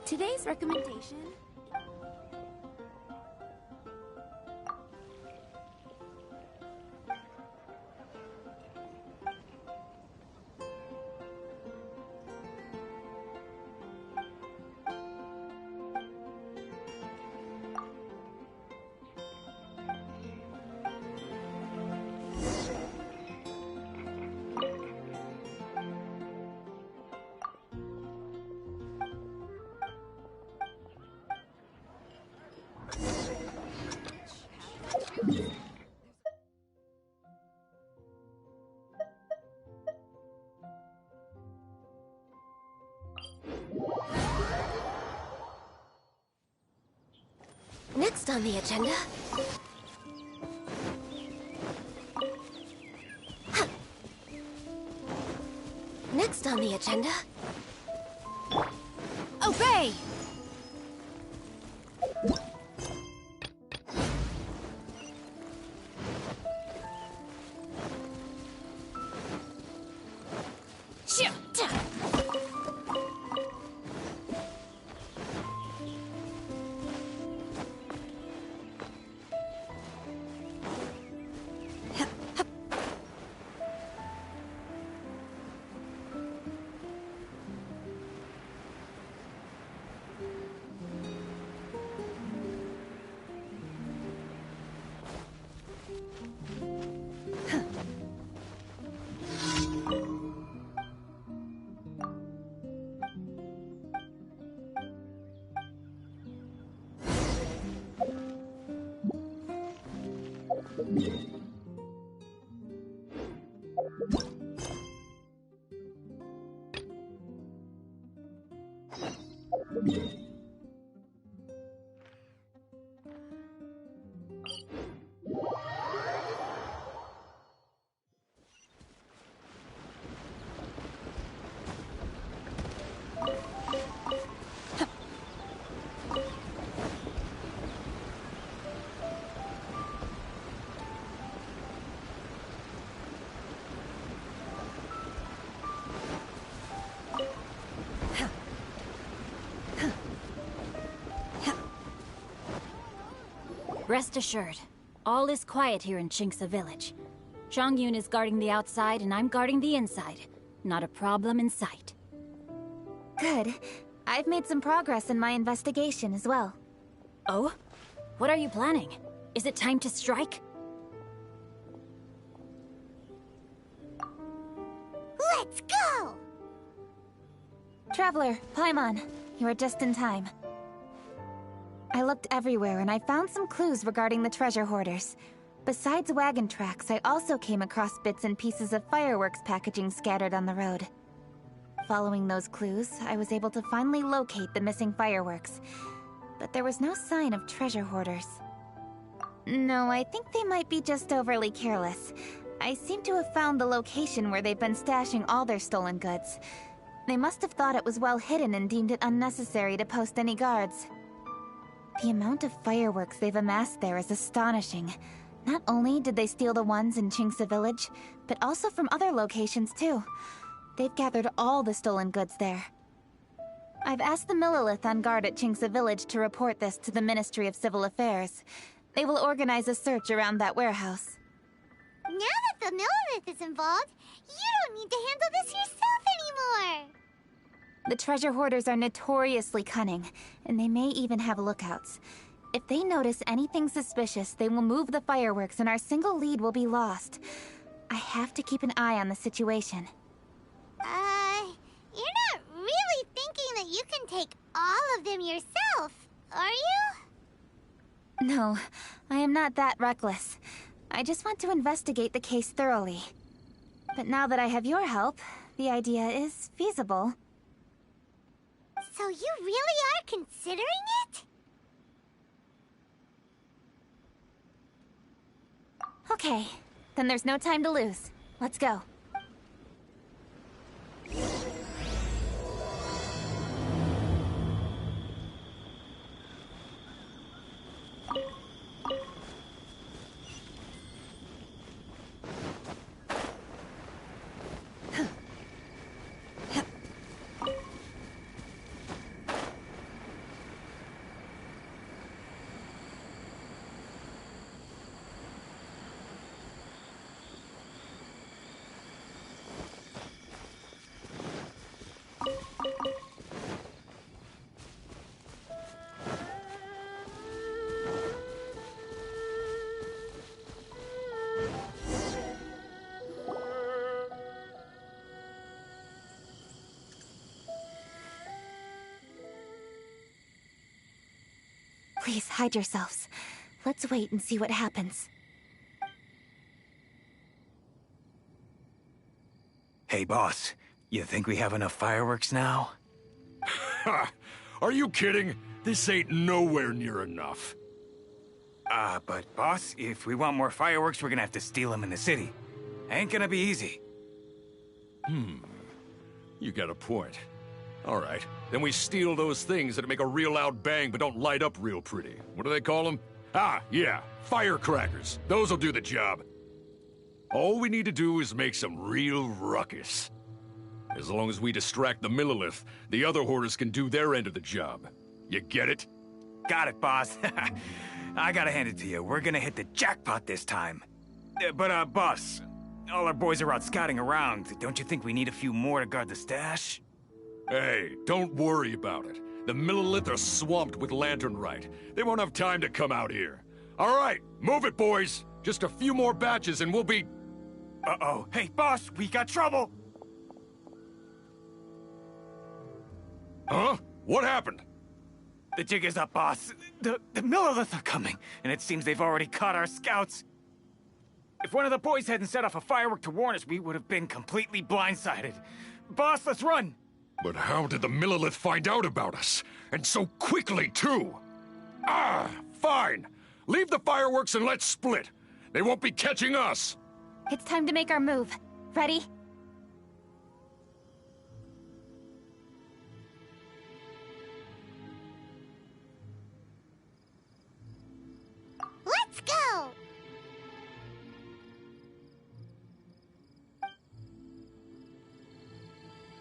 Today's recommendation... Next on the agenda... Next on the agenda... Obey! Rest assured, all is quiet here in Qingce Village. Zhangyun is guarding the outside and I'm guarding the inside. Not a problem in sight. Good. I've made some progress in my investigation as well. Oh? What are you planning? Is it time to strike? Let's go! Traveler, Paimon, you are just in time. I looked everywhere and I found some clues regarding the treasure hoarders. Besides wagon tracks, I also came across bits and pieces of fireworks packaging scattered on the road. Following those clues, I was able to finally locate the missing fireworks. But there was no sign of treasure hoarders. No, I think they might be just overly careless. I seem to have found the location where they've been stashing all their stolen goods. They must have thought it was well hidden and deemed it unnecessary to post any guards. The amount of fireworks they've amassed there is astonishing. Not only did they steal the ones in Qingce Village, but also from other locations too. They've gathered all the stolen goods there. I've asked the Millilith on guard at Qingce Village to report this to the Ministry of Civil Affairs. They will organize a search around that warehouse. Now that the Millilith is involved, you don't need to handle this yourself anymore! The treasure hoarders are notoriously cunning, and they may even have lookouts. If they notice anything suspicious, they will move the fireworks and our single lead will be lost. I have to keep an eye on the situation. You're not really thinking that you can take all of them yourself, are you? No, I am not that reckless. I just want to investigate the case thoroughly. But now that I have your help, the idea is feasible. So you really are considering it? Okay, then there's no time to lose. Let's go. Please, hide yourselves. Let's wait and see what happens. Hey, boss. You think we have enough fireworks now? Ha! Are you kidding? This ain't nowhere near enough. But boss, if we want more fireworks, we're gonna have to steal them in the city. Ain't gonna be easy. You got a point. All right, then we steal those things that make a real loud bang but don't light up real pretty. What do they call them? Ah, yeah, firecrackers. Those'll do the job. All we need to do is make some real ruckus. As long as we distract the Millilith, the other hoarders can do their end of the job. You get it? Got it, boss. I gotta hand it to you. We're gonna hit the jackpot this time. But, boss, all our boys are out scouting around. Don't you think we need a few more to guard the stash? Hey, don't worry about it. The Millilith are swamped with lanternite. They won't have time to come out here. All right, move it, boys. Just a few more batches and we'll be... Uh-oh. Hey, boss, we got trouble! Huh? What happened? The jig is up, boss. The Millilith are coming, and it seems they've already caught our scouts. If one of the boys hadn't set off a firework to warn us, we would have been completely blindsided. Boss, let's run! But how did the Millilith find out about us? And so quickly, too? Ah, fine. Leave the fireworks and let's split. They won't be catching us. It's time to make our move. Ready? Let's go!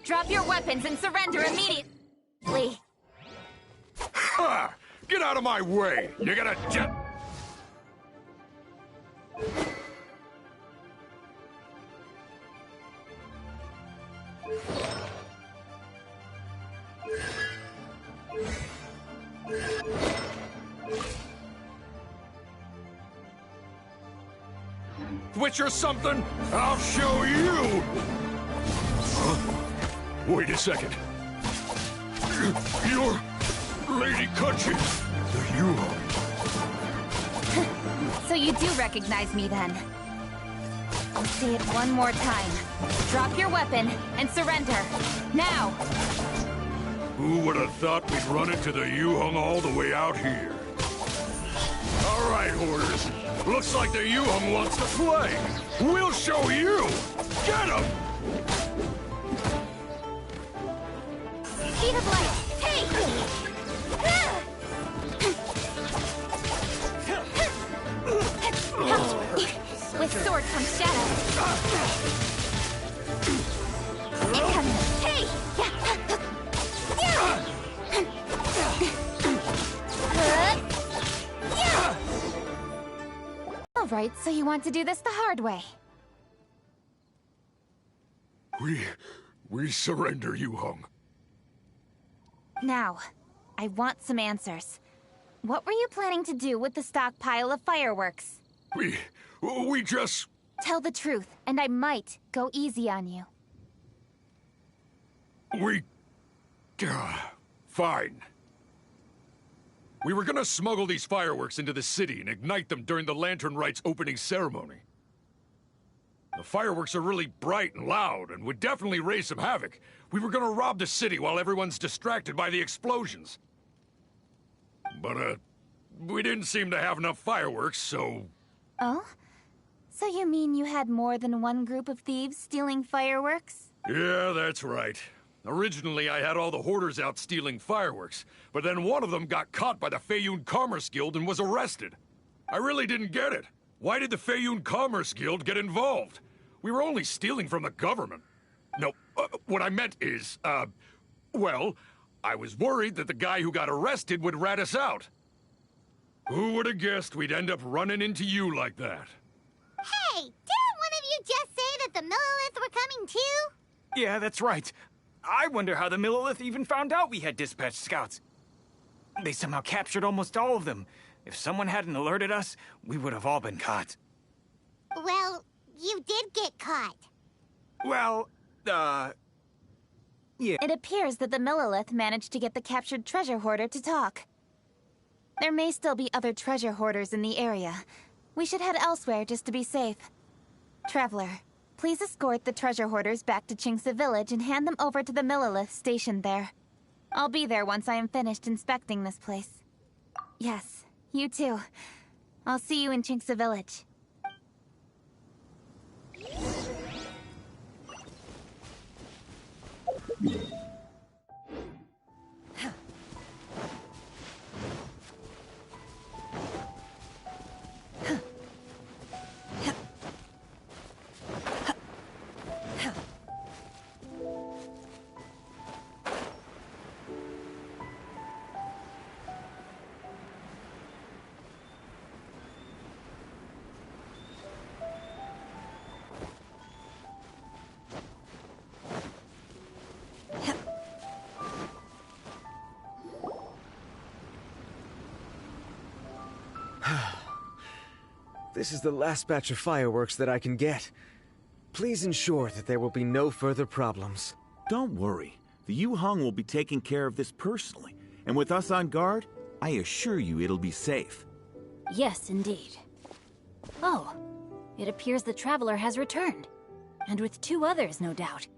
Drop your weapons and surrender immediately. Ha! Get out of my way! You're gonna jet... Switch or something? I'll show you! Huh? Wait a second. You're... Lady Kutchin. You... So you do recognize me then? I'll say it one more time. Drop your weapon and surrender. Now! Who would have thought we'd run into the Yuhung all the way out here? All right, hoarders. Looks like the Yuhung wants to play. We'll show you! Get him! Speed of light! Hey! With sword comes shadow. Incoming. Hey! All right, so you want to do this the hard way. We surrender, Yuhung. Now, I want some answers. What were you planning to do with the stockpile of fireworks? We just... Tell the truth, and I might go easy on you. Fine. We were gonna smuggle these fireworks into the city and ignite them during the Lantern Rite's opening ceremony. The fireworks are really bright and loud and would definitely raise some havoc. We were gonna rob the city while everyone's distracted by the explosions. But, we didn't seem to have enough fireworks, so... Oh? So you mean you had more than one group of thieves stealing fireworks? Yeah, that's right. Originally, I had all the hoarders out stealing fireworks, but then one of them got caught by the Feiyun Commerce Guild and was arrested. I really didn't get it. Why did the Feiyun Commerce Guild get involved? We were only stealing from the government. No, what I meant is, well, I was worried that the guy who got arrested would rat us out. Who would have guessed we'd end up running into you like that? Hey! Didn't one of you just say that the Millilith were coming too? Yeah, that's right. I wonder how the Millilith even found out we had dispatched scouts. They somehow captured almost all of them. If someone hadn't alerted us, we would have all been caught. Well, you did get caught. Well, yeah. It appears that the Millilith managed to get the captured treasure hoarder to talk. There may still be other treasure hoarders in the area. We should head elsewhere just to be safe. Traveler, please escort the treasure hoarders back to Chinxa Village and hand them over to the Millilith stationed there. I'll be there once I am finished inspecting this place. Yes, you too. I'll see you in Chinxa Village. This is the last batch of fireworks that I can get. Please ensure that there will be no further problems. Don't worry. The Yu-Hung will be taking care of this personally. And with us on guard, I assure you it'll be safe. Yes, indeed. Oh, it appears the Traveler has returned. And with 2 others, no doubt.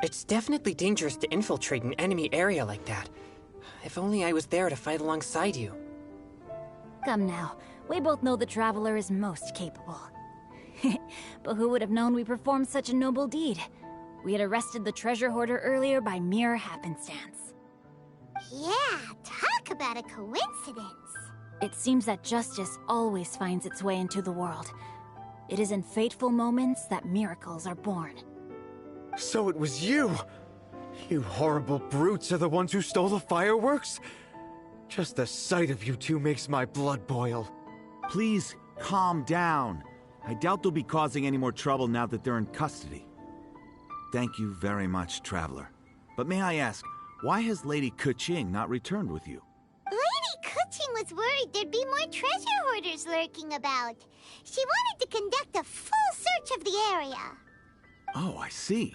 It's definitely dangerous to infiltrate an enemy area like that. If only I was there to fight alongside you. Come now, we both know the Traveler is most capable. But who would have known we performed such a noble deed? We had arrested the treasure hoarder earlier by mere happenstance. Yeah, talk about a coincidence. It seems that justice always finds its way into the world. It is in fateful moments that miracles are born. So it was you! You horrible brutes are the ones who stole the fireworks? Just the sight of you two makes my blood boil. Please, calm down. I doubt they'll be causing any more trouble now that they're in custody. Thank you very much, Traveler. But may I ask, why has Lady Keqing not returned with you? Lady Keqing was worried there'd be more treasure hoarders lurking about. She wanted to conduct a full search of the area. Oh, I see.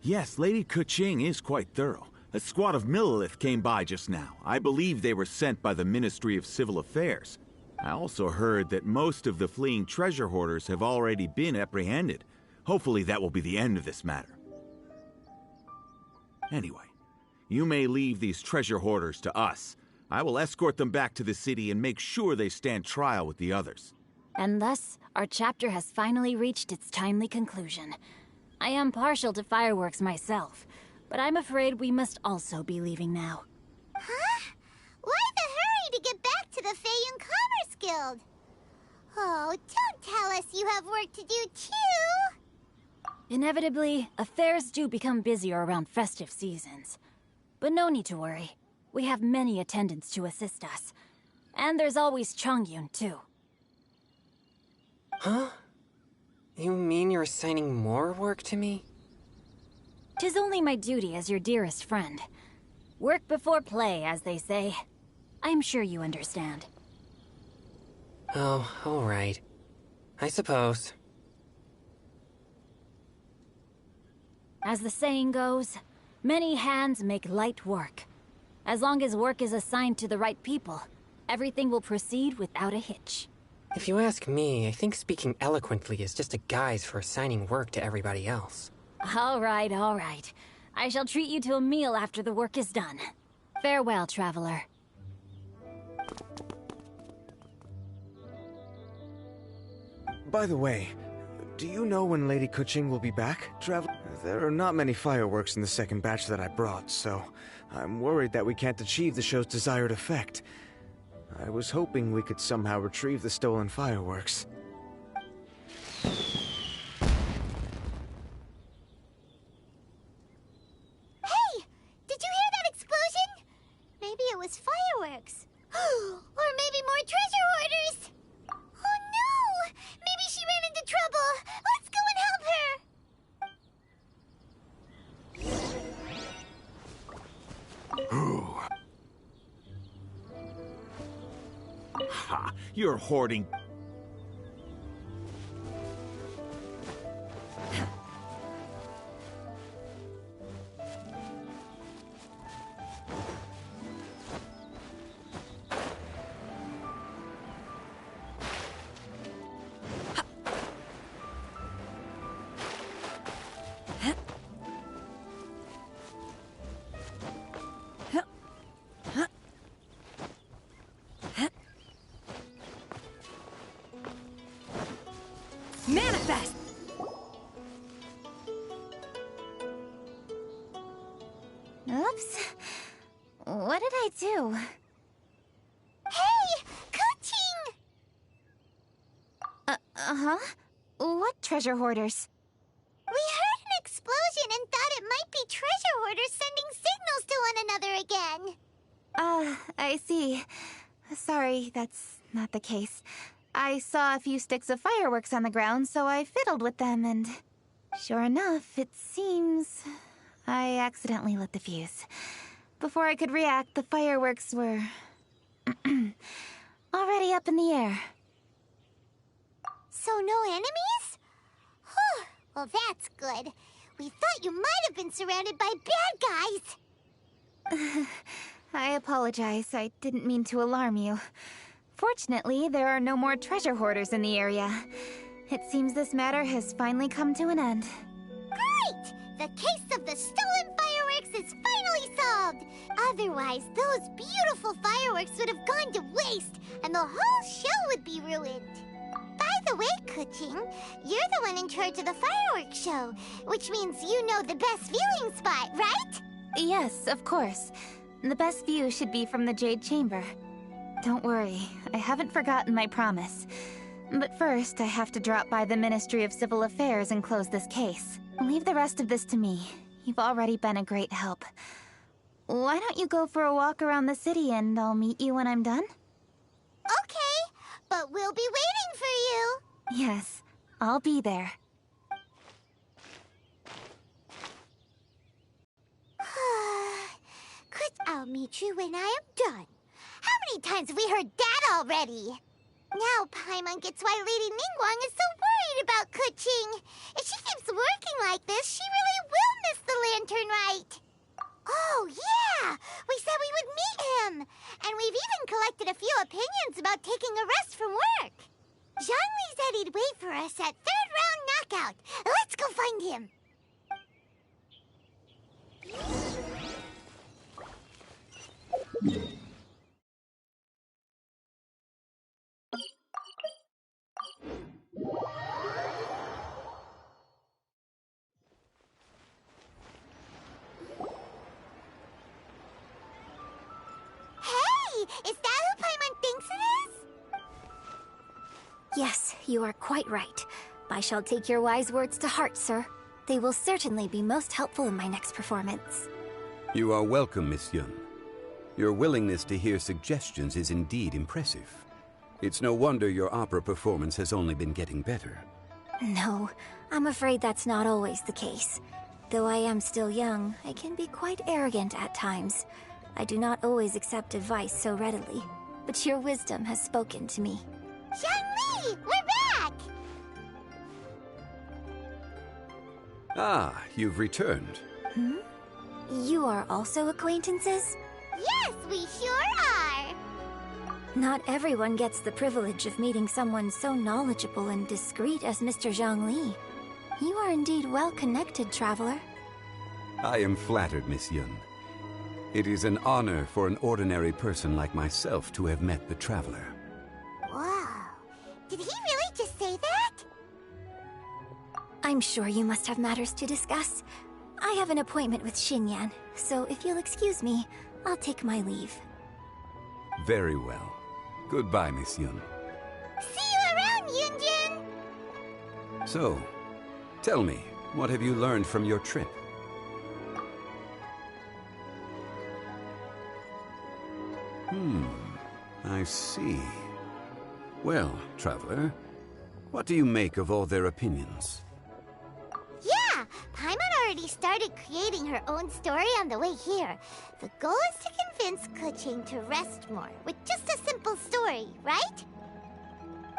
Yes, Lady Keqing is quite thorough. A squad of Millilith came by just now. I believe they were sent by the Ministry of Civil Affairs. I also heard that most of the fleeing treasure hoarders have already been apprehended. Hopefully that will be the end of this matter. Anyway, you may leave these treasure hoarders to us. I will escort them back to the city and make sure they stand trial with the others. And thus, our chapter has finally reached its timely conclusion. I am partial to fireworks myself, but I'm afraid we must also be leaving now. Huh? Why the hurry to get back to the Feiyun Commerce Guild? Oh, don't tell us you have work to do too! Inevitably, affairs do become busier around festive seasons. But no need to worry. We have many attendants to assist us. And there's always Chongyun, too. Huh? You mean you're assigning more work to me? 'Tis only my duty as your dearest friend. Work before play, as they say. I'm sure you understand. Oh, all right. I suppose. As the saying goes, many hands make light work. As long as work is assigned to the right people, everything will proceed without a hitch. If you ask me, I think speaking eloquently is just a guise for assigning work to everybody else. All right, all right. I shall treat you to a meal after the work is done. Farewell, traveler. By the way, do you know when Lady Keqing will be back, Traveler? There are not many fireworks in the second batch that I brought, so I'm worried that we can't achieve the show's desired effect. I was hoping we could somehow retrieve the stolen fireworks. Hey! Did you hear that explosion? Maybe it was fireworks. Or maybe more treasure hoarders! Oh no! Maybe she ran into trouble! Let's go and help her! Ha! You're hoarding. Oops. What did I do? Hey! Coaching! Uh-huh? What treasure hoarders? We heard an explosion and thought it might be treasure hoarders sending signals to one another again. I see. Sorry, that's not the case. I saw a few sticks of fireworks on the ground, so I fiddled with them, and sure enough, it seems I accidentally lit the fuse. Before I could react, the fireworks were already up in the air. So no enemies? Whew, well that's good. We thought you might have been surrounded by bad guys. I apologize. I didn't mean to alarm you. Fortunately, there are no more treasure hoarders in the area. It seems this matter has finally come to an end. Great! The case of the stolen fireworks is finally solved! Otherwise, those beautiful fireworks would have gone to waste, and the whole show would be ruined. By the way, Kuching, you're the one in charge of the fireworks show, which means you know the best viewing spot, right? Yes, of course. The best view should be from the Jade Chamber. Don't worry, I haven't forgotten my promise. But first, I have to drop by the Ministry of Civil Affairs and close this case. Leave the rest of this to me. You've already been a great help. Why don't you go for a walk around the city and I'll meet you when I'm done? Okay, but we'll be waiting for you. Yes, I'll be there. I'll meet you when I am done. How many times have we heard that already? Now Paimon gets why Lady Ningguang is so worried about Kuching. If she keeps working like this, she really will miss the lantern rite. Oh, yeah! We said we would meet him! And we've even collected a few opinions about taking a rest from work. Zhongli said he'd wait for us at third round knockout. Let's go find him. Is that who Paimon thinks it is? Yes, you are quite right. I shall take your wise words to heart, sir. They will certainly be most helpful in my next performance. You are welcome, Miss Yun. Your willingness to hear suggestions is indeed impressive. It's no wonder your opera performance has only been getting better. No, I'm afraid that's not always the case. Though I am still young, I can be quite arrogant at times. I do not always accept advice so readily, but your wisdom has spoken to me. Zhongli, we're back! Ah, you've returned. Hmm? You are also acquaintances? Yes, we sure are! Not everyone gets the privilege of meeting someone so knowledgeable and discreet as Mr. Zhongli. You are indeed well-connected, traveler. I am flattered, Miss Yun. It is an honor for an ordinary person like myself to have met the traveler. Wow. Did he really just say that? I'm sure you must have matters to discuss. I have an appointment with Xinyan, so if you'll excuse me, I'll take my leave. Very well. Goodbye, Miss Yun. See you around, Yunjin! So, tell me, what have you learned from your trip? I see. Well, traveler, what do you make of all their opinions? Yeah, Paimon already started creating her own story on the way here. The goal is to convince Kuching to rest more with just a simple story, right?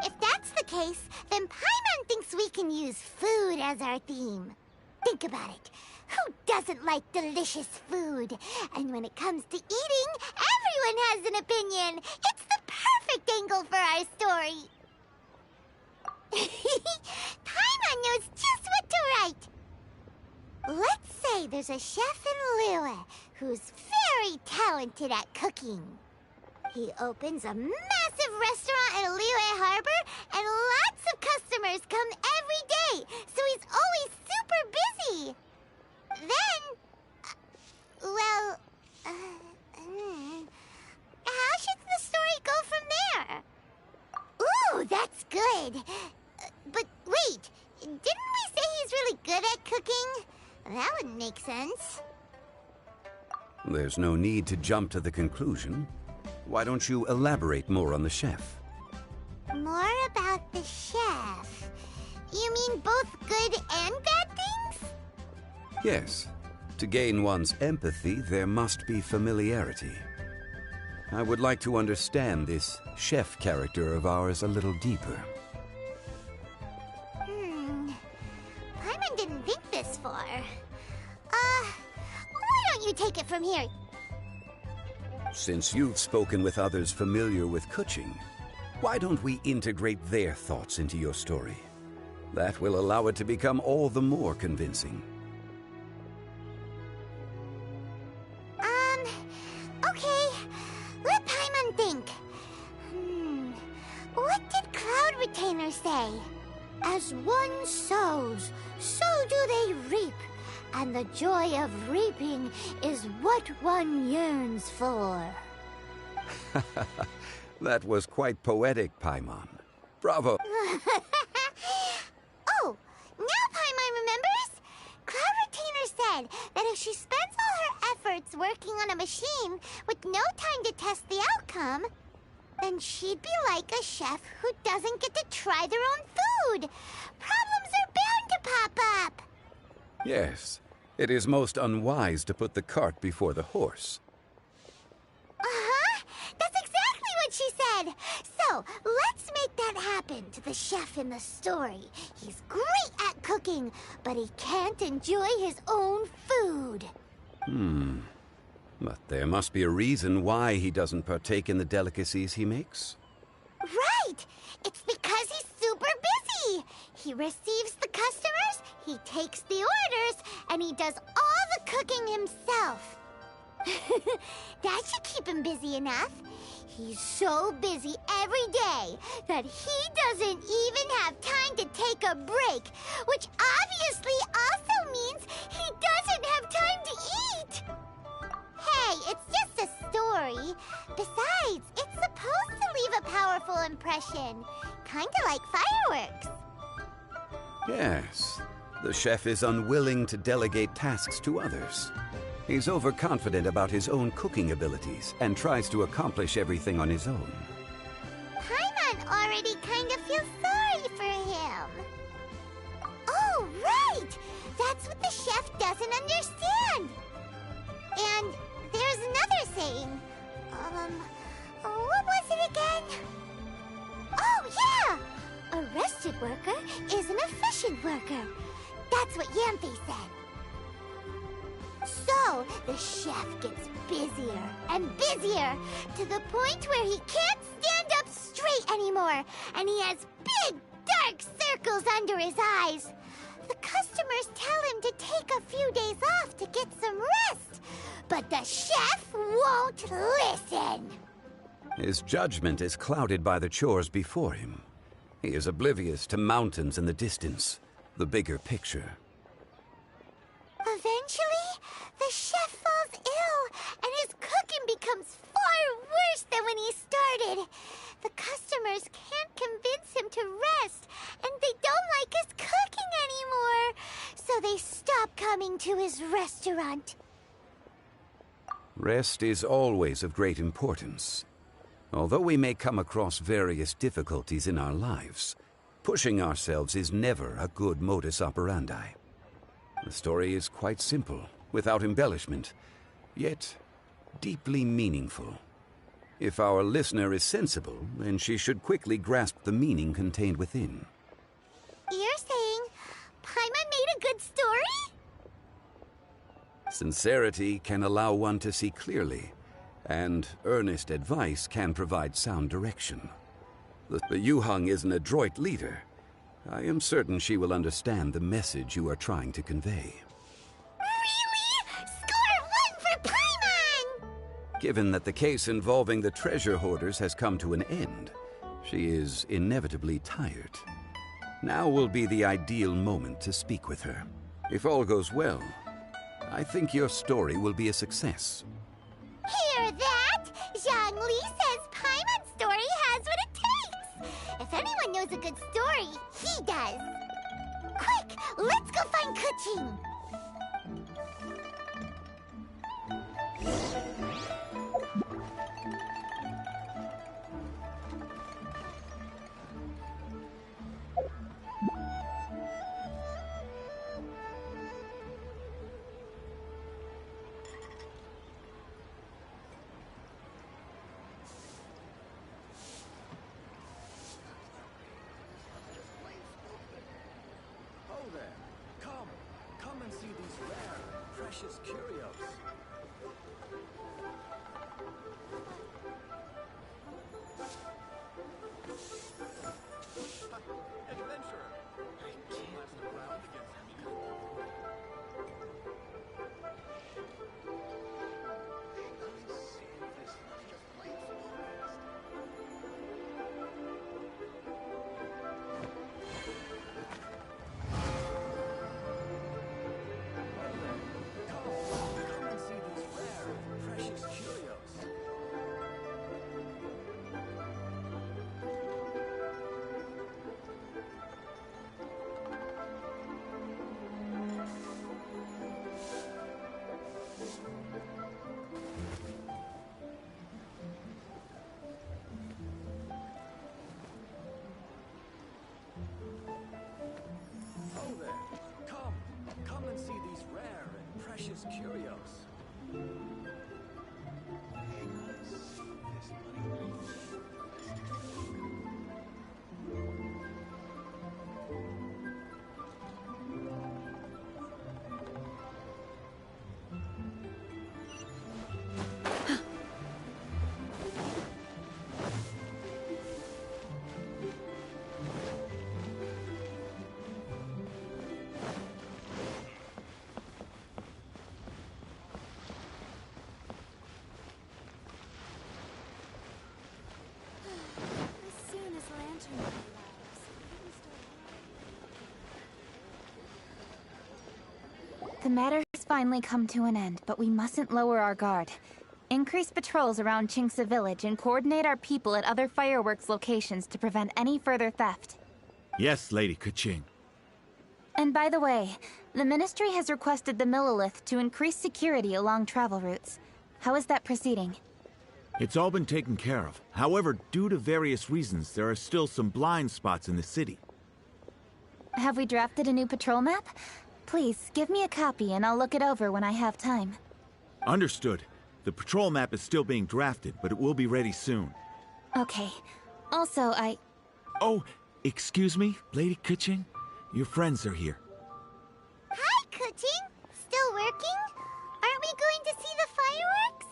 If that's the case, then Paimon thinks we can use food as our theme. Think about it. Who doesn't like delicious food? And when it comes to eating, everyone has an opinion. It's the perfect angle for our story. Paimon knows just what to write. Let's say there's a chef in Liyue who's very talented at cooking. He opens a massive restaurant in Liyue Harbor, and lots of customers come every day, so he's always super busy. Then... Well, how should the story go from there? Ooh, that's good. But wait, didn't we say he's really good at cooking? That wouldn't make sense. There's no need to jump to the conclusion. Why don't you elaborate more on the chef? More about the chef. You mean both good and bad things? Yes. To gain one's empathy, there must be familiarity. I would like to understand this chef character of ours a little deeper. Paimon didn't think this far. Why don't you take it from here? Since you've spoken with others familiar with Kuching, why don't we integrate their thoughts into your story? That will allow it to become all the more convincing. Okay. Let Paimon think. What did Cloud Retainer say? As one sows, so do they reap. And the joy of reaping is what one yearns for. That was quite poetic, Paimon. Bravo! Oh, now Paimon remembers? Cloud Retainer said that if she spends all her efforts working on a machine with no time to test the outcome, then she'd be like a chef who doesn't get to try their own food. Problems are bound to pop up. Yes, it is most unwise to put the cart before the horse. Uh-huh. That's exactly what she said. So, let's make that happen to the chef in the story. He's great at cooking, but he can't enjoy his own food. But there must be a reason why he doesn't partake in the delicacies he makes. Right! It's because he's super busy. He receives the customers, he takes the orders, and he does all the cooking himself. That should keep him busy enough. He's so busy every day that he doesn't even have time to take a break, which obviously also means he doesn't have time to eat. Hey, it's just a story. Besides, it's supposed to leave a powerful impression. Kinda like fireworks. Yes, the chef is unwilling to delegate tasks to others. He's overconfident about his own cooking abilities and tries to accomplish everything on his own. Paimon already kind of feels sorry for him. Oh, right! That's what the chef doesn't understand. And there's another saying. What was it again? Oh, yeah! A rested worker is an efficient worker. That's what Yamfe said. So, the chef gets busier and busier to the point where he can't stand up straight anymore, and he has big, dark circles under his eyes. The customers tell him to take a few days off to get some rest, but the chef won't listen. His judgment is clouded by the chores before him. He is oblivious to mountains in the distance, the bigger picture. Eventually, the chef falls ill, and his cooking becomes far worse than when he started. The customers can't convince him to rest, and they don't like his cooking anymore, so they stop coming to his restaurant. Rest is always of great importance. Although we may come across various difficulties in our lives, pushing ourselves is never a good modus operandi. The story is quite simple, without embellishment, yet deeply meaningful. If our listener is sensible, then she should quickly grasp the meaning contained within. You're saying Paimon made a good story? Sincerity can allow one to see clearly, and earnest advice can provide sound direction. The Yuhang is an adroit leader. I am certain she will understand the message you are trying to convey. Really? Score 1 for Paimon! Given that the case involving the treasure hoarders has come to an end, she is inevitably tired. Now will be the ideal moment to speak with her. If all goes well, I think your story will be a success. Hear that? Zhongli says Paimon's story has what it takes. If anyone knows a good story, he does. Quick, let's go find Kuching. Come and see these rare, precious curios. Adventurer! I can't look around against me. Come and see these rare, precious curios. Oh there! Come and see these rare and precious curios. As soon as Lantern arrives, The matter has finally come to an end, but we mustn't lower our guard. Increase patrols around Chingsa village and coordinate our people at other fireworks locations to prevent any further theft. Yes, Lady Kuching. And by the way, the Ministry has requested the Millilith to increase security along travel routes. How is that proceeding? It's all been taken care of. However, due to various reasons, there are still some blind spots in the city. Have we drafted a new patrol map? Please, give me a copy and I'll look it over when I have time. Understood. The patrol map is still being drafted, but it will be ready soon. Okay. Also, Oh, excuse me, Lady Kuching? Your friends are here. Hi, Kuching! Still working? Aren't we going to see the fireworks?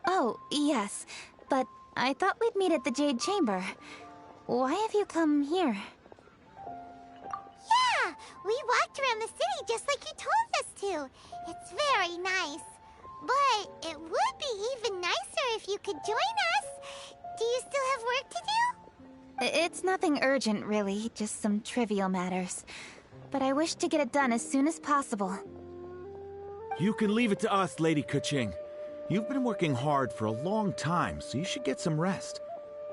Oh, yes. But I thought we'd meet at the Jade Chamber. Why have you come here? Yeah, we walked around the city just like you told us to. It's very nice. But it would be even nicer if you could join us. Do you still have work to do? It's nothing urgent, really. Just some trivial matters. But I wish to get it done as soon as possible. You can leave it to us, Lady Kuching. You've been working hard for a long time, so you should get some rest.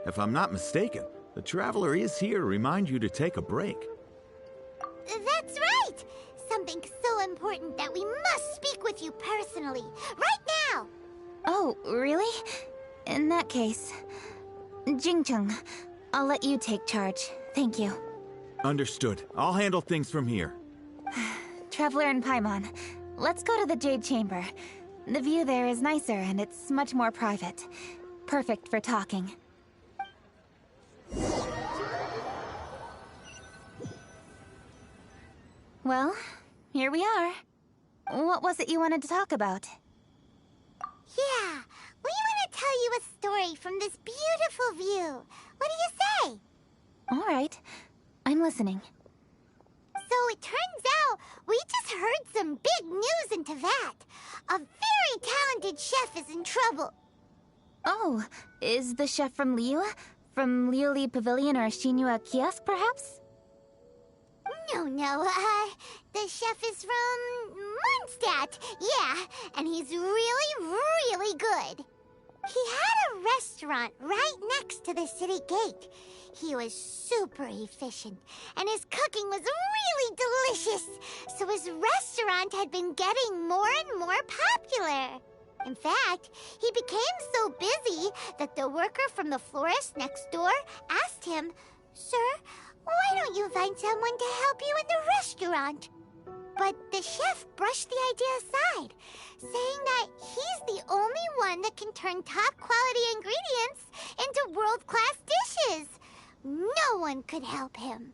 If I'm not mistaken, the Traveler is here to remind you to take a break. That's right! Something so important that we must speak with you personally. Right now! Oh, really? In that case... Jingcheng, I'll let you take charge. Thank you. Understood. I'll handle things from here. Traveler and Paimon, let's go to the Jade Chamber. The view there is nicer and it's much more private. Perfect for talking. Well, here we are. What was it you wanted to talk about? Yeah, we want to tell you a story from this beautiful view. What do you say? All right, I'm listening. So it turns out we just heard some big news in Teyvat. A very talented chef is in trouble. Oh, is the chef from Liyue? From Liuli Pavilion or Shinua Kiosk, perhaps? No, the chef is from Mondstadt! Yeah, and he's really, really good. He had a restaurant right next to the city gate. He was super efficient, and his cooking was really delicious, so his restaurant had been getting more and more popular. In fact, he became so busy that the worker from the florist next door asked him, "Sir, why don't you find someone to help you in the restaurant?" But the chef brushed the idea aside, saying that he's the only one that can turn top-quality ingredients into world-class dishes. No one could help him.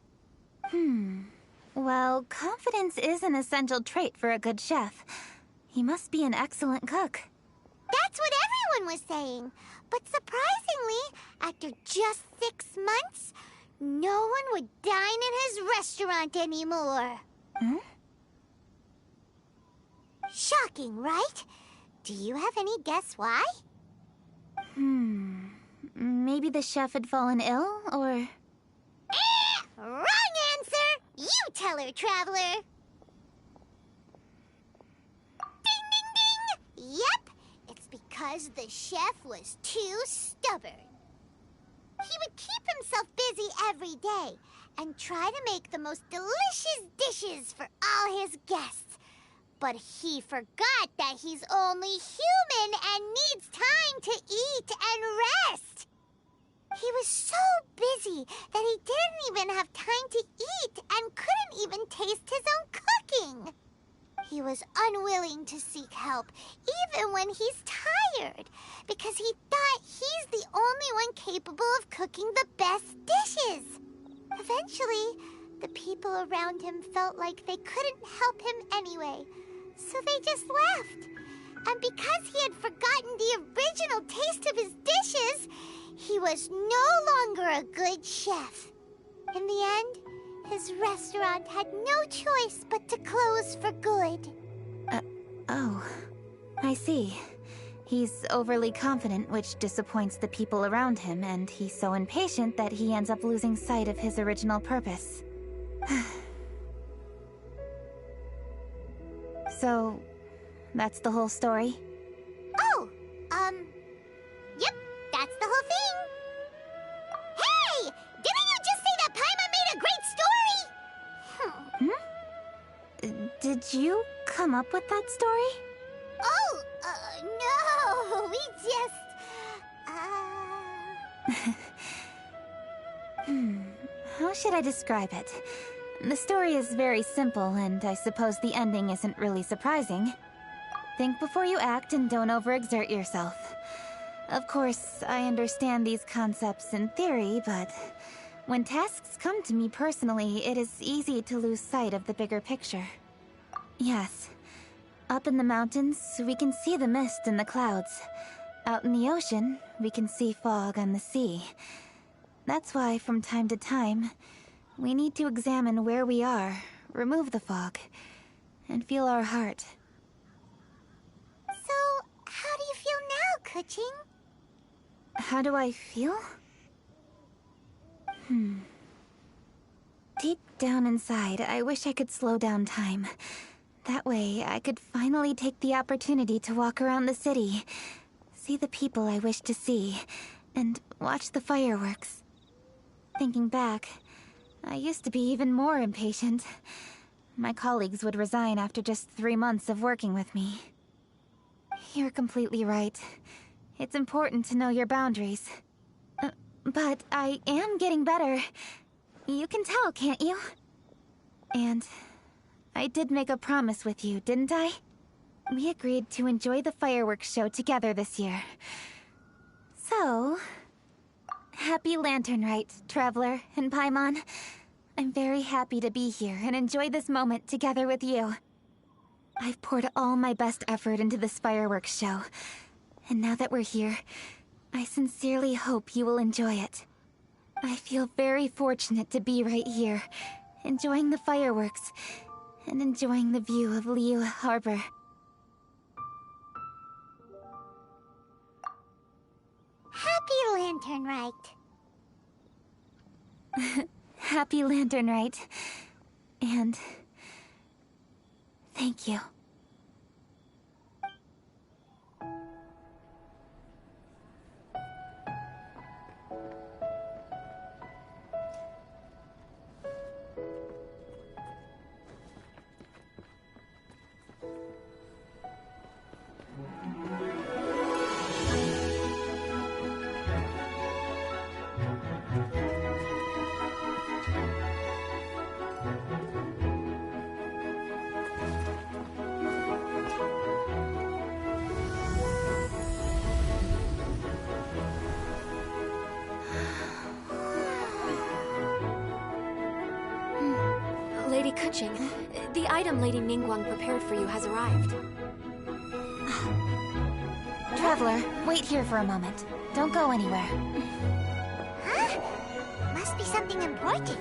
Well, confidence is an essential trait for a good chef. He must be an excellent cook. That's what everyone was saying. But surprisingly, after just 6 months, no one would dine in his restaurant anymore. Shocking, right? Do you have any guess why? Maybe the chef had fallen ill, or... Wrong answer! You tell her, Traveler! Ding, ding, ding! Yep, it's because the chef was too stubborn. He would keep himself busy every day and try to make the most delicious dishes for all his guests. But he forgot that he's only human and needs time to eat and rest. He was so busy that he didn't even have time to eat and couldn't even taste his own cooking. He was unwilling to seek help, even when he's tired, because he thought he's the only one capable of cooking the best dishes. Eventually, the people around him felt like they couldn't help him anyway, so they just left. And because he had forgotten the original taste of his dishes, he was no longer a good chef. In the end, his restaurant had no choice but to close for good. Oh, I see. He's overly confident, which disappoints the people around him, and he's so impatient that he ends up losing sight of his original purpose. So, that's the whole story? Oh, yep, that's the whole thing. Hey! Didn't you just say that Paimon made a great story? Did you come up with that story? Oh, no, we just, How should I describe it? The story is very simple, and I suppose the ending isn't really surprising. Think before you act and don't overexert yourself. Of course, I understand these concepts in theory, but when tasks come to me personally, it is easy to lose sight of the bigger picture. Yes. Up in the mountains, we can see the mist in the clouds. Out in the ocean, we can see fog on the sea. That's why, from time to time, we need to examine where we are, remove the fog, and feel our heart. So, how do you feel now, Kuching? How do I feel? Deep down inside, I wish I could slow down time. That way, I could finally take the opportunity to walk around the city, see the people I wish to see, and watch the fireworks. Thinking back, I used to be even more impatient. My colleagues would resign after just 3 months of working with me. You're completely right. It's important to know your boundaries. But I am getting better. You can tell, can't you? And I did make a promise with you, didn't I? We agreed to enjoy the fireworks show together this year. So, happy Lantern Rite, Traveler and Paimon. I'm very happy to be here and enjoy this moment together with you. I've poured all my best effort into this fireworks show. And now that we're here, I sincerely hope you will enjoy it. I feel very fortunate to be right here, enjoying the fireworks, and enjoying the view of Liyue Harbor. Happy Lantern Rite. Happy Lantern Rite. And thank you. Lady Kuching, the item Lady Ningguang prepared for you has arrived. Traveler, wait here for a moment. Don't go anywhere. Huh? Must be something important.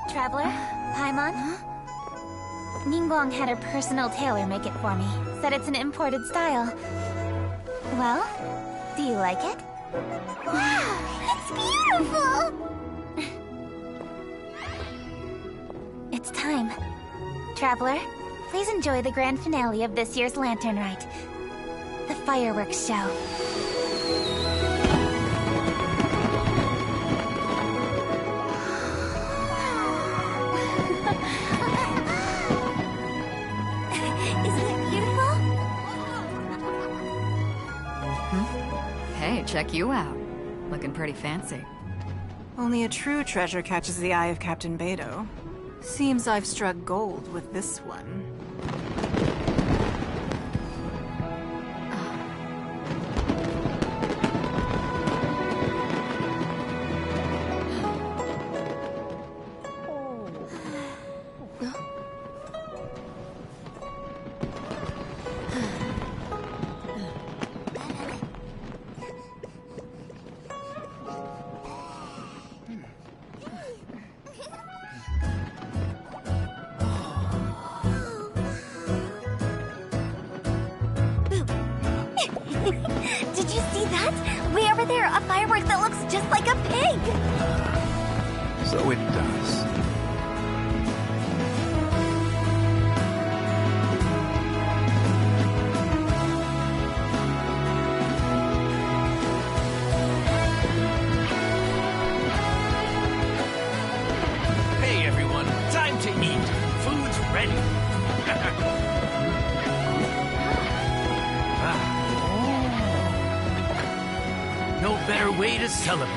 Traveler, Paimon? Ningguang had her personal tailor make it for me. Said it's an imported style. Well, do you like it? Wow, it's beautiful! It's time. Traveler, please enjoy the grand finale of this year's Lantern Rite. The fireworks show. Hey, check you out. Looking pretty fancy. Only a true treasure catches the eye of Captain Beidou. Seems I've struck gold with this one. Did you see that? Way over there, a firework that looks just like a pig! So it does. Hey everyone, time to eat. Food's ready. No better way to celebrate.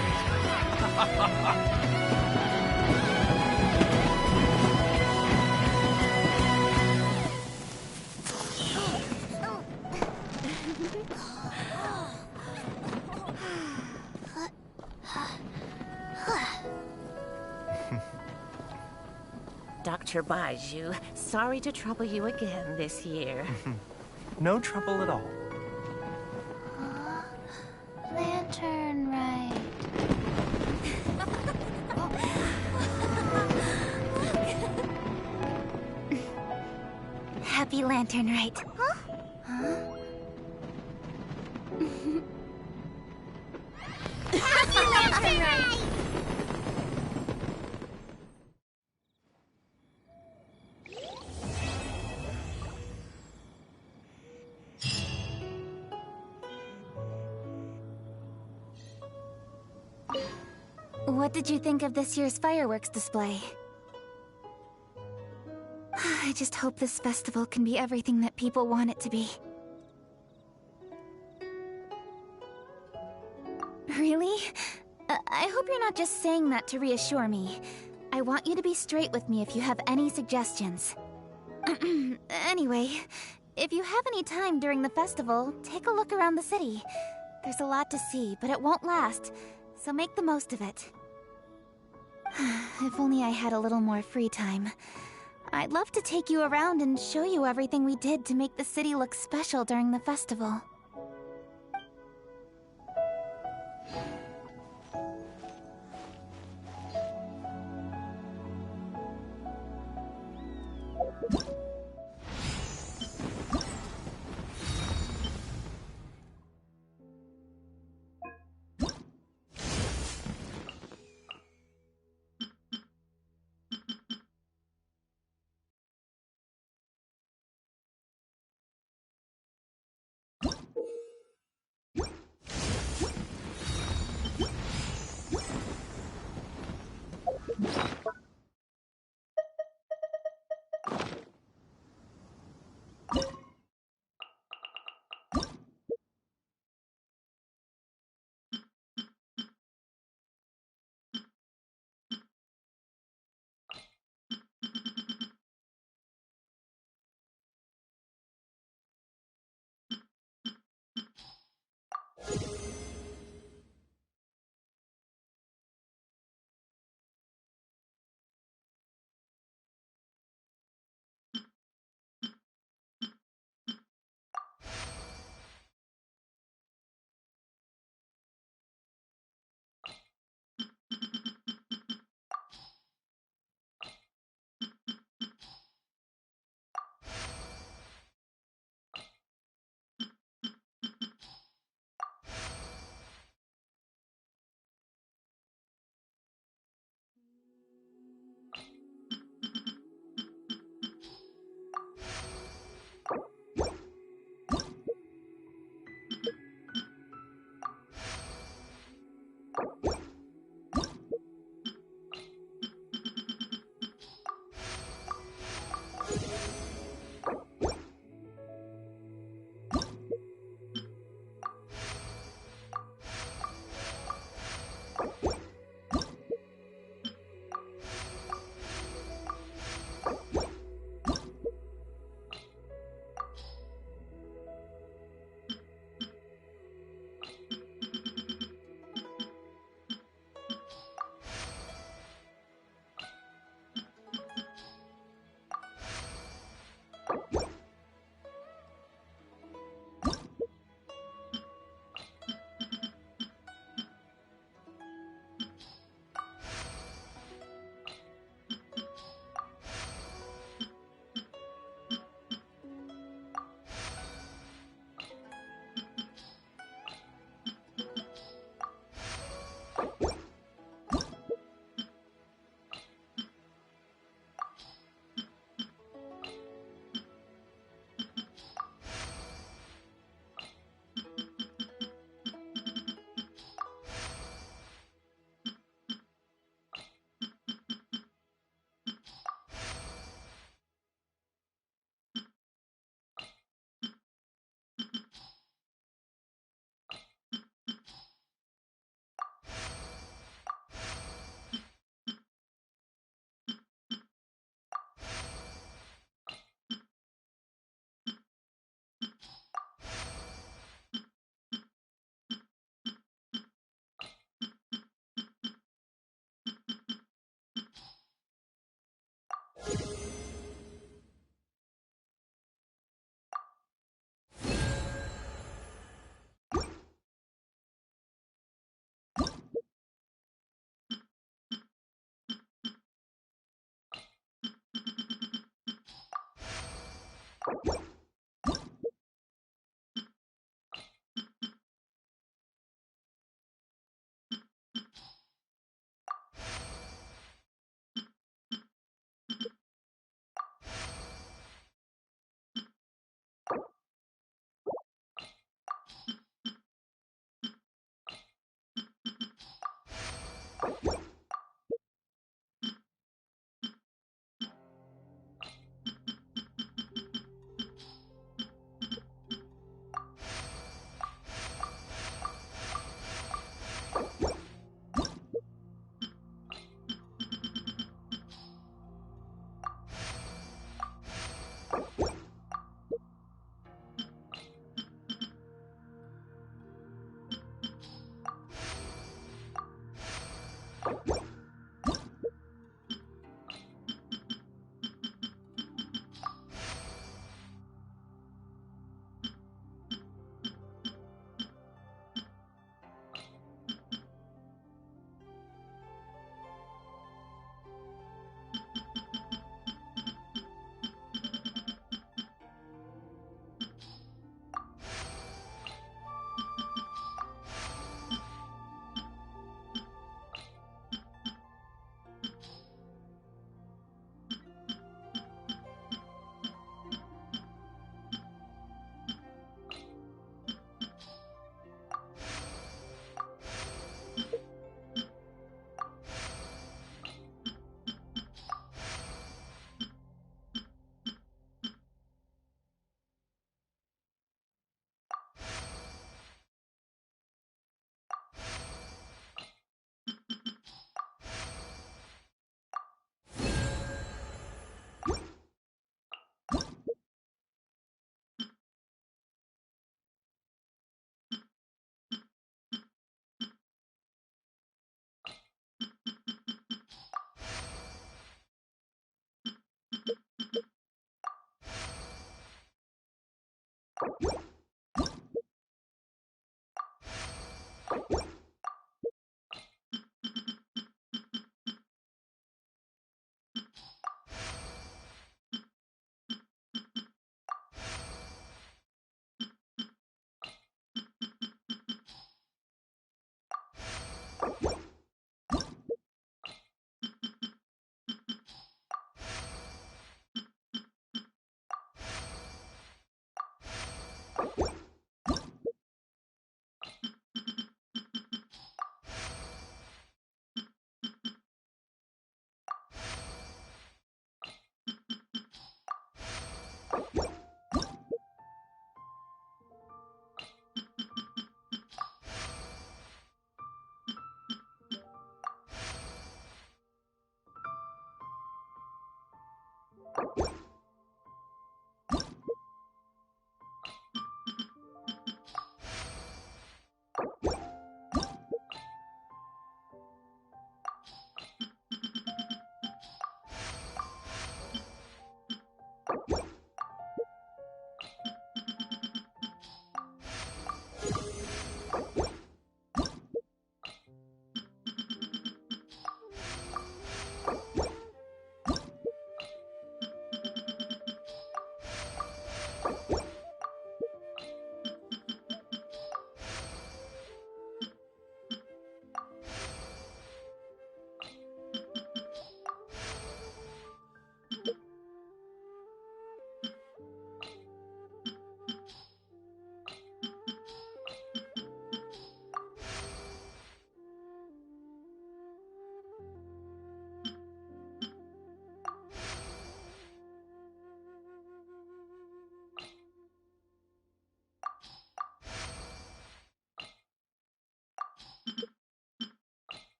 Dr. Baiju, sorry to trouble you again this year. No trouble at all. Lantern Rite. Happy Lantern Rite. Huh? Happy Lantern Rite! What did you think of this year's fireworks display? I just hope this festival can be everything that people want it to be. Really? I hope you're not just saying that to reassure me. I want you to be straight with me if you have any suggestions. Anyway, if you have any time during the festival, take a look around the city. There's a lot to see, but it won't last, so make the most of it. If only I had a little more free time. I'd love to take you around and show you everything we did to make the city look special during the festival.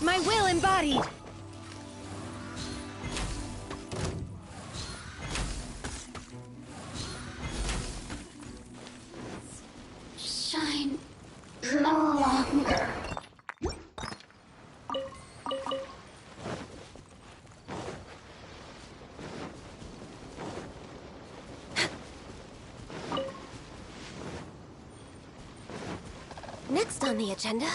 My will embodied! Shine no longer. Next on the agenda...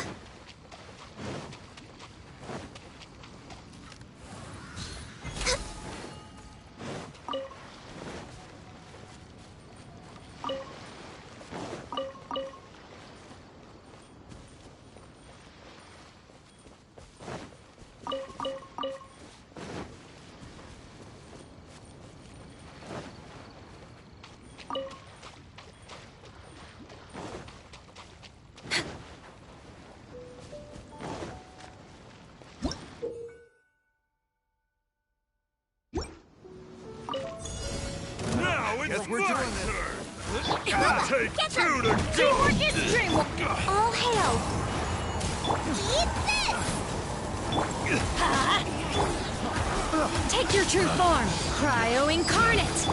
Guess we're doing this. Take Get two them! to go! Teamwork is dreamwork! All hail! Eat this! Take your true form! Cryo Incarnate!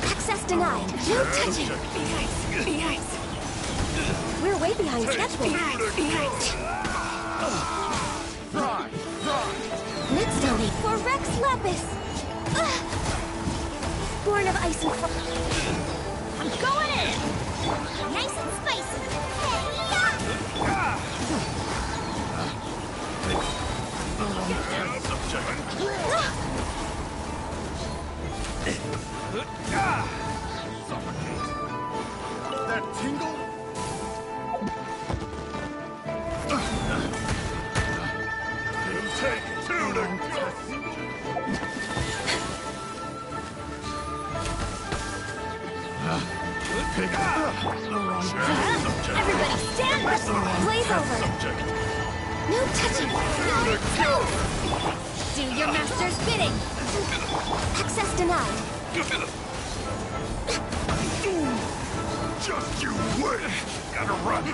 Access denied. No touching! Be ice! We're way behind schedule. Be ice! Next only for Rex Lapis. Born of ice and fire. I'm going in! Nice and spicy. That tingle? You take two to Everybody stand! Blaze over. No touching. No. Do your master's bidding! Access denied. Just you wait! Gotta run!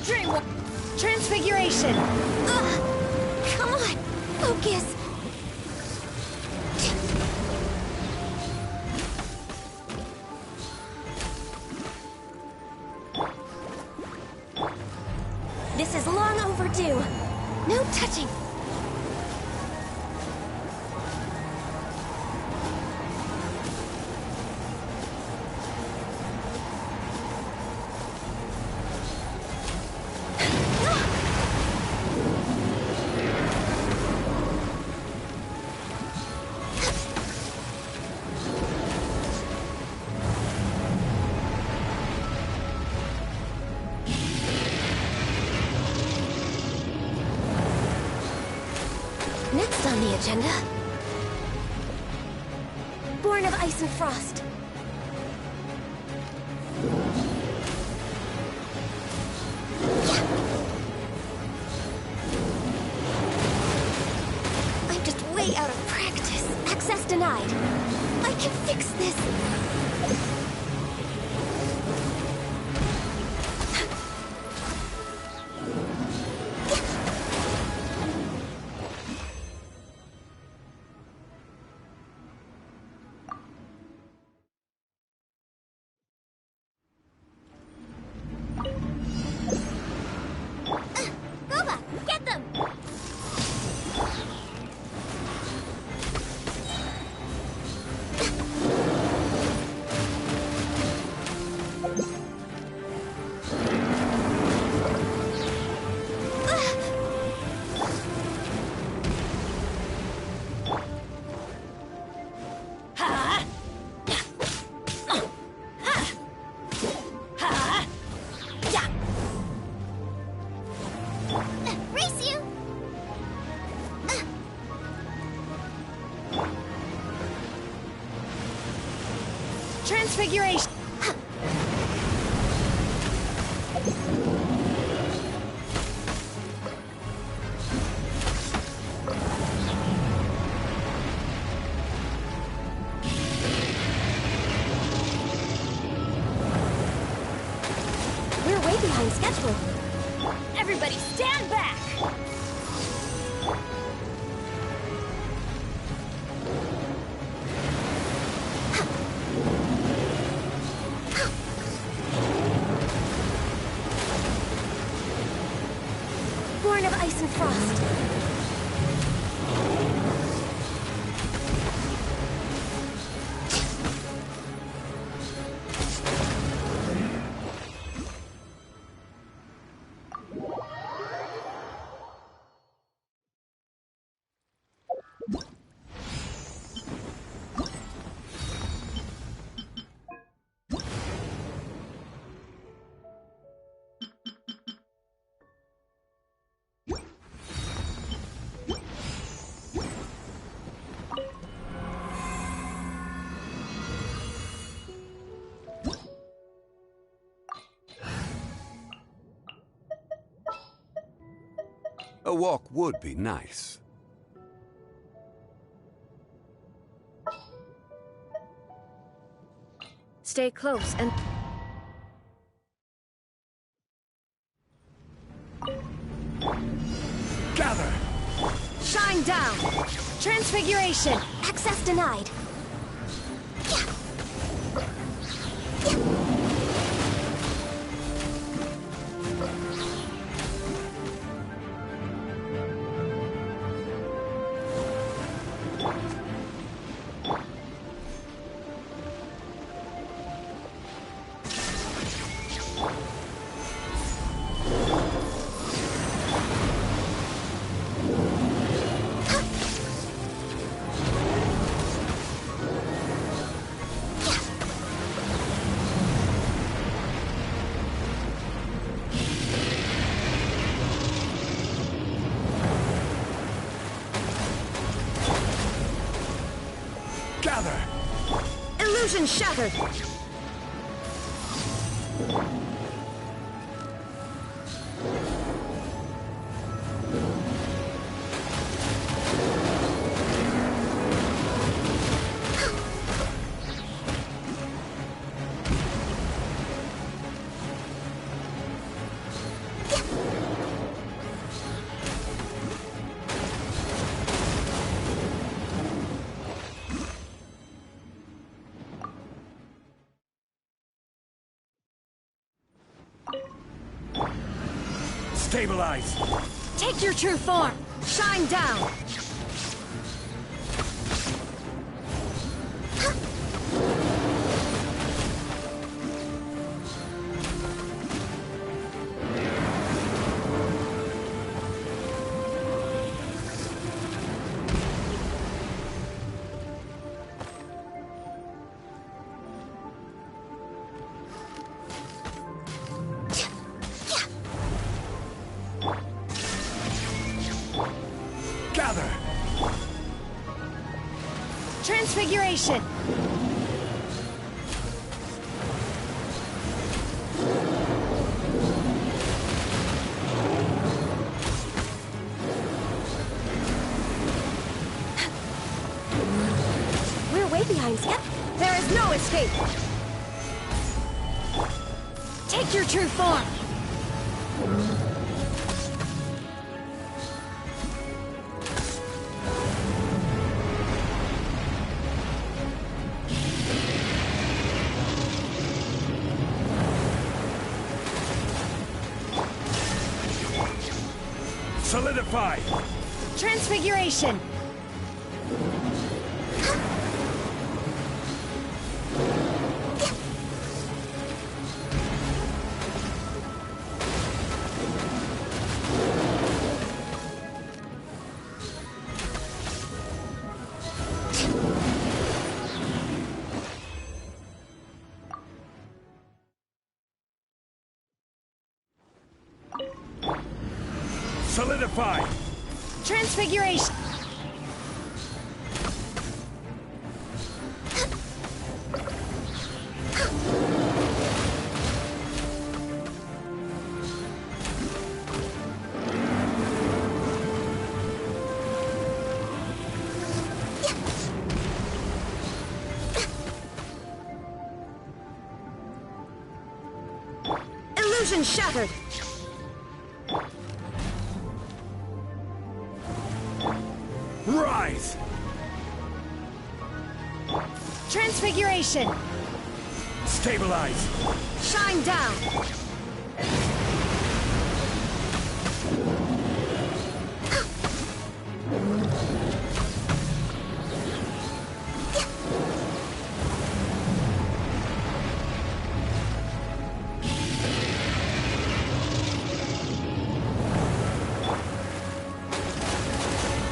Extreme Transfiguration! Come on! Focus! This is long overdue. No touching. Next on the agenda, Born of Ice and Frost. I'm just way out of practice. Access denied. I can fix this. Get them! Race you! Transfiguration! We're way behind schedule. Everybody stand back! Born of Ice and Frost. A walk would be nice. Stay close and... Gather! Shine down! Transfiguration! Access denied. Gather! Illusion shattered! Stabilize! Take your true form! Shine down! Gather! Transfiguration! We're way behind schedule. There is no escape! Take your true form! Solidify! Transfiguration! Solidify! Transfiguration! Illusion shattered! Rise! Transfiguration! Stabilize! Shine down!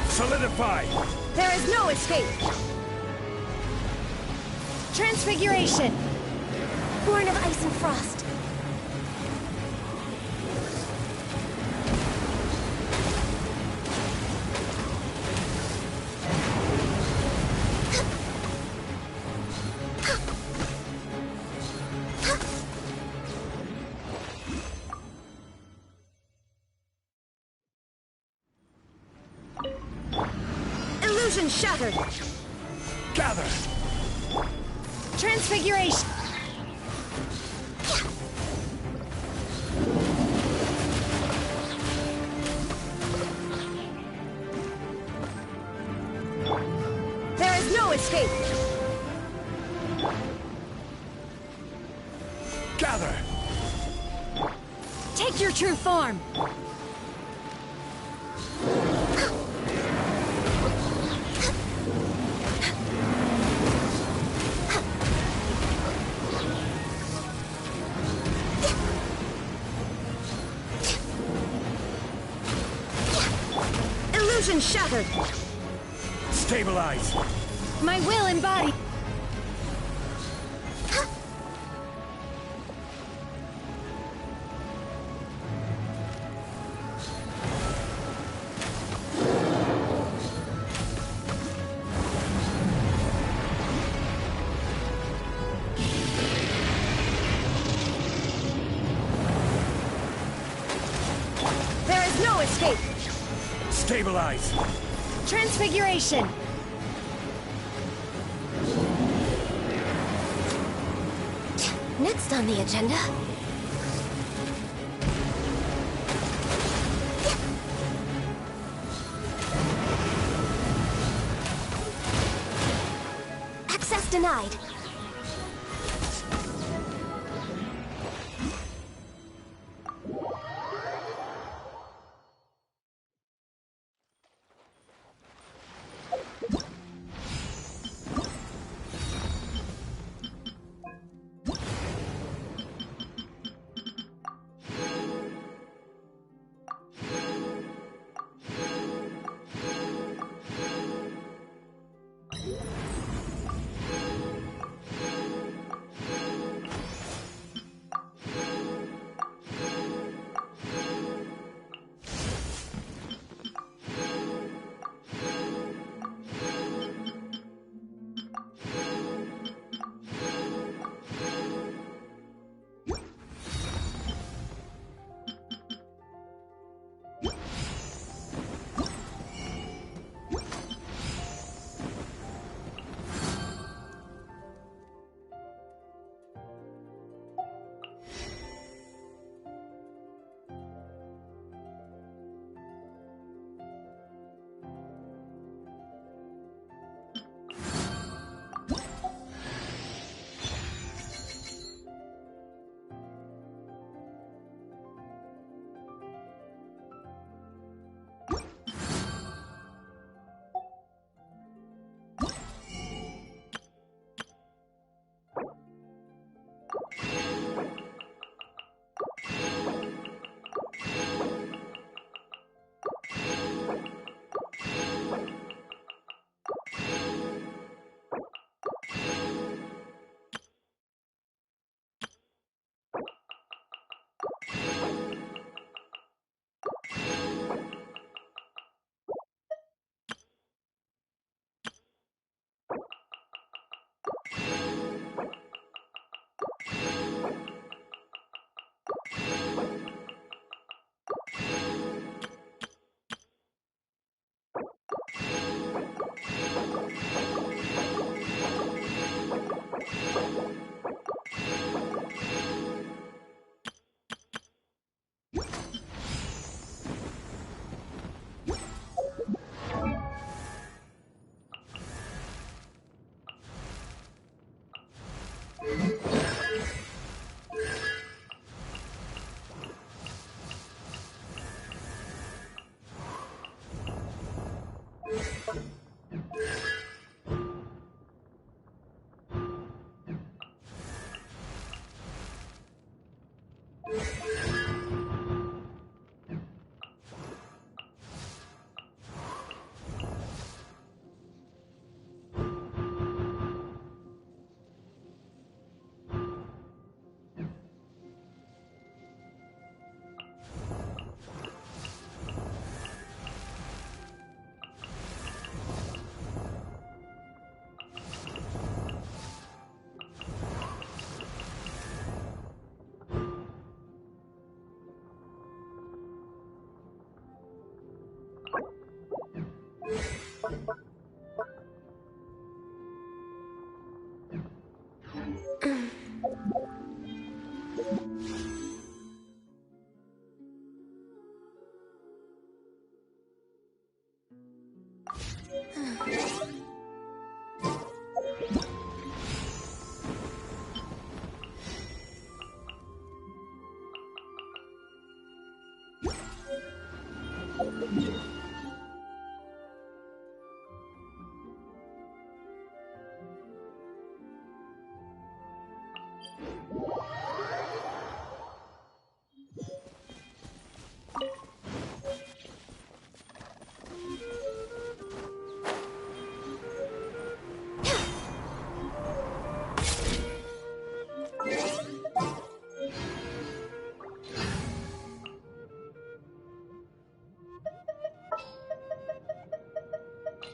Solidify! There is no escape! Transfiguration! Born of ice and frost. Illusion shattered! Gather! Transfiguration! There is no escape! Gather! Take your true form! Illusion shattered! Stabilize! My will embodied! There is no escape! Stabilize! Transfiguration! Next on the agenda. Access denied.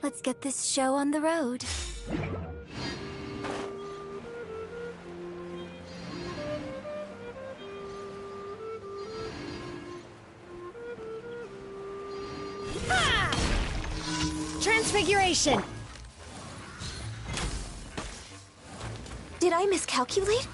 Let's get this show on the road. Transfiguration! Did I miscalculate?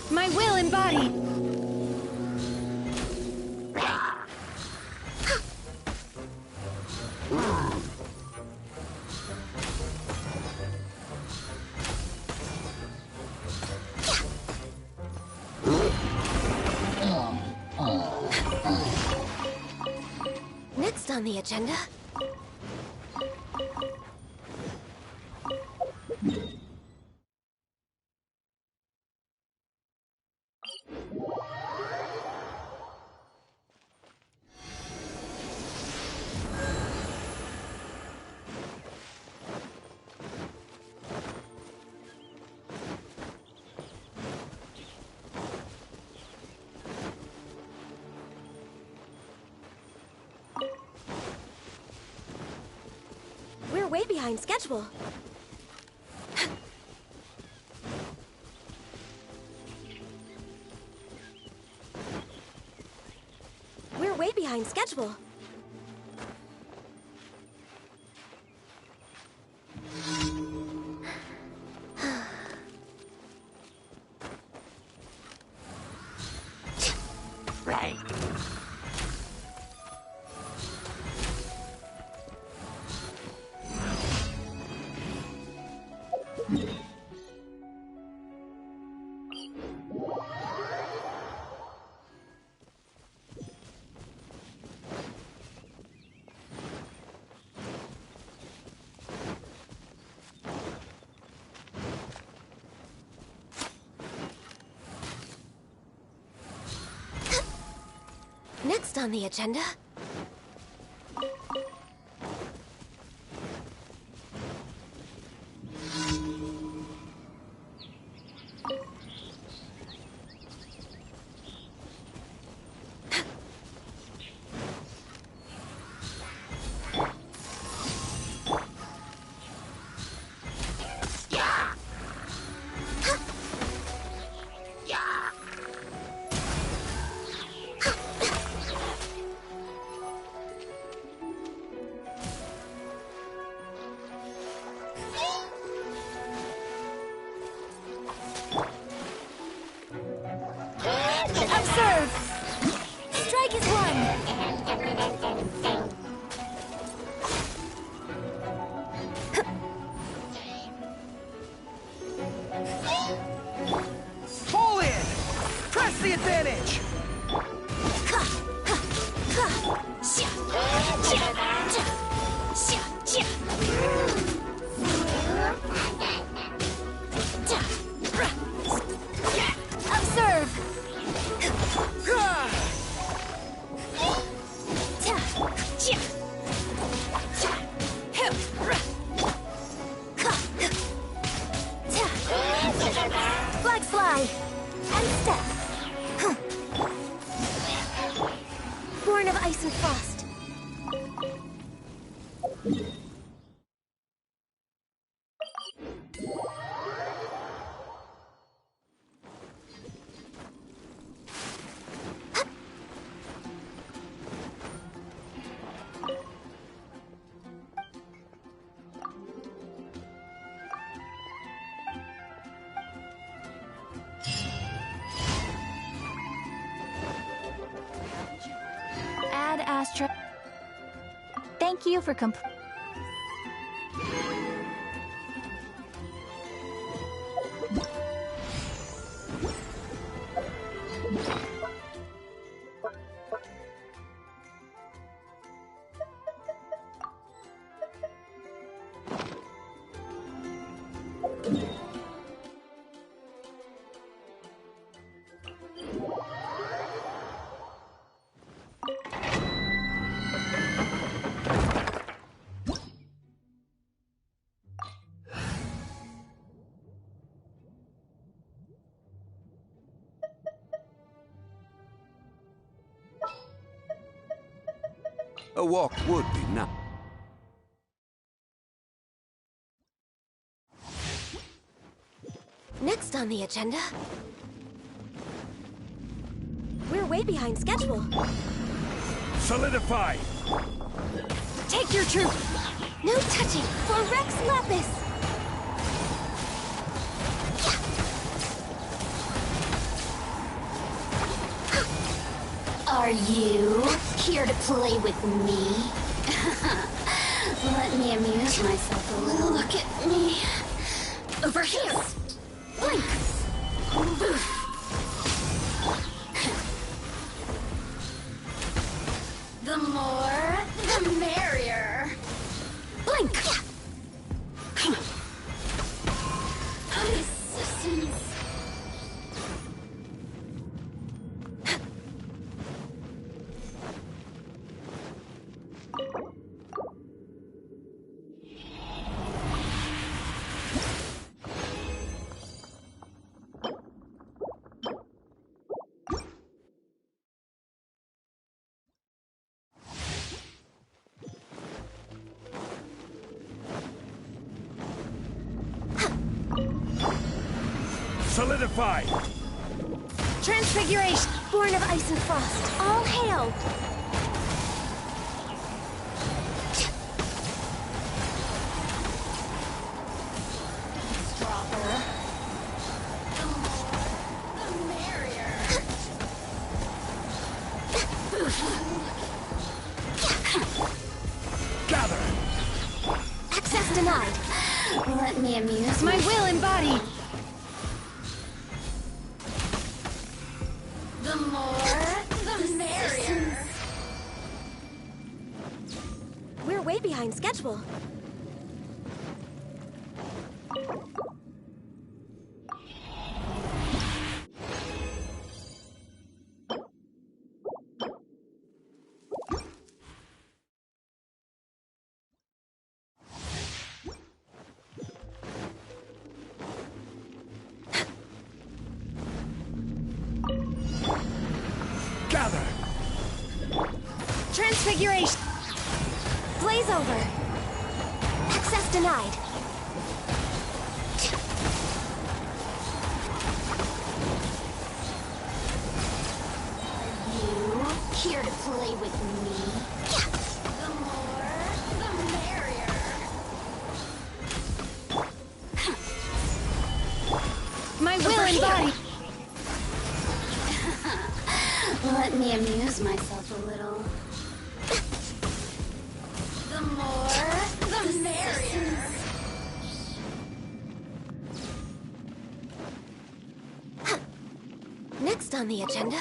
My will embodied! Next on the agenda... We're way behind schedule. We're way behind schedule. Right. Next on the agenda... Observe! Strike is one! Pull in! Press the advantage! Observe! Flag slide! And step! Born of ice and frost. Add Astra. Thank you for A walk would be nice. Next on the agenda... We're way behind schedule. Solidify! Take your troop! No touching for Rex Lapis! Are you here to play with me? Let me amuse myself a little. Look at me. Over here! Blink! The more, the merrier. Blink! Resistance. Solidify! Transfiguration! Born of ice and frost, all hail! Stronger. The merrier. Gather! Access denied! Let me amuse My will embodied! The more, the merrier. We're way behind schedule. Gather! Transfiguration! Blaze over! Access denied! You here to play with me? The more, the merrier. My will embodied! Let me amuse myself a little. The more, the merrier. Next on the agenda...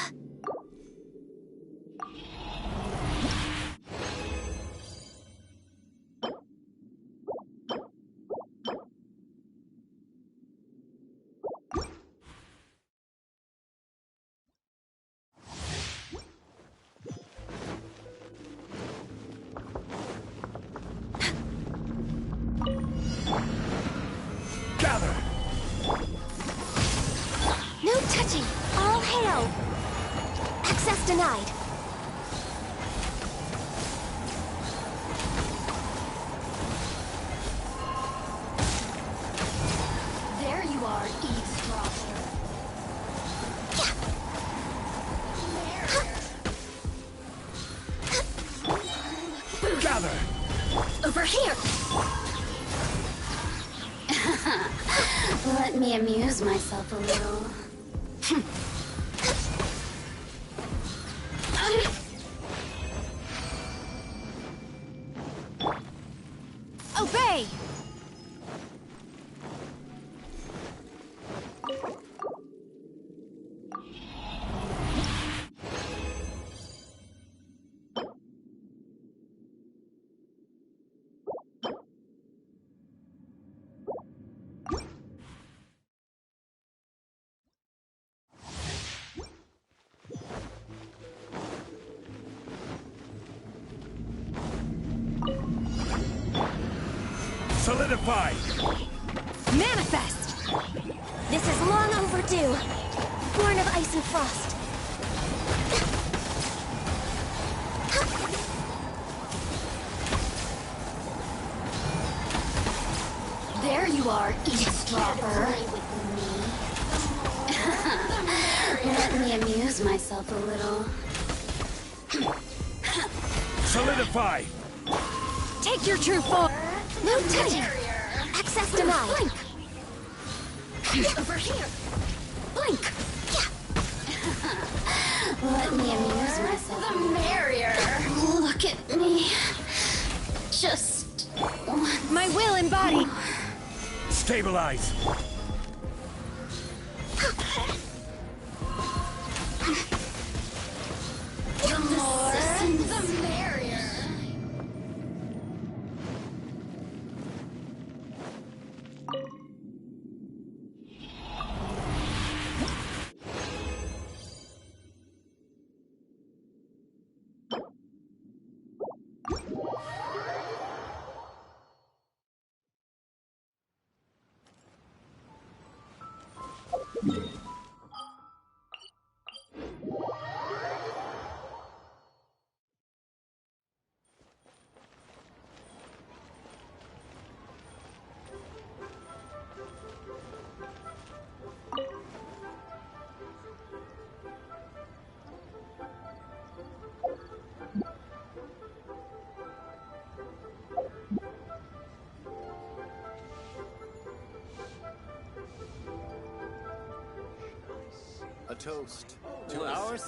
Gather! No touching! All hail! Access denied! There you are, eavesdropper. Gather! Over here! Let me amuse myself a little. Solidify! Manifest! This is long overdue. Born of ice and frost. There you are, eavesdropper. Let me amuse myself a little. Solidify! Take your true form! No touching! Access denied! Over here! Blink! Let me amuse myself. The merrier! Look at me. Just my will embodied! Stabilize! The more, the merrier. A toast to our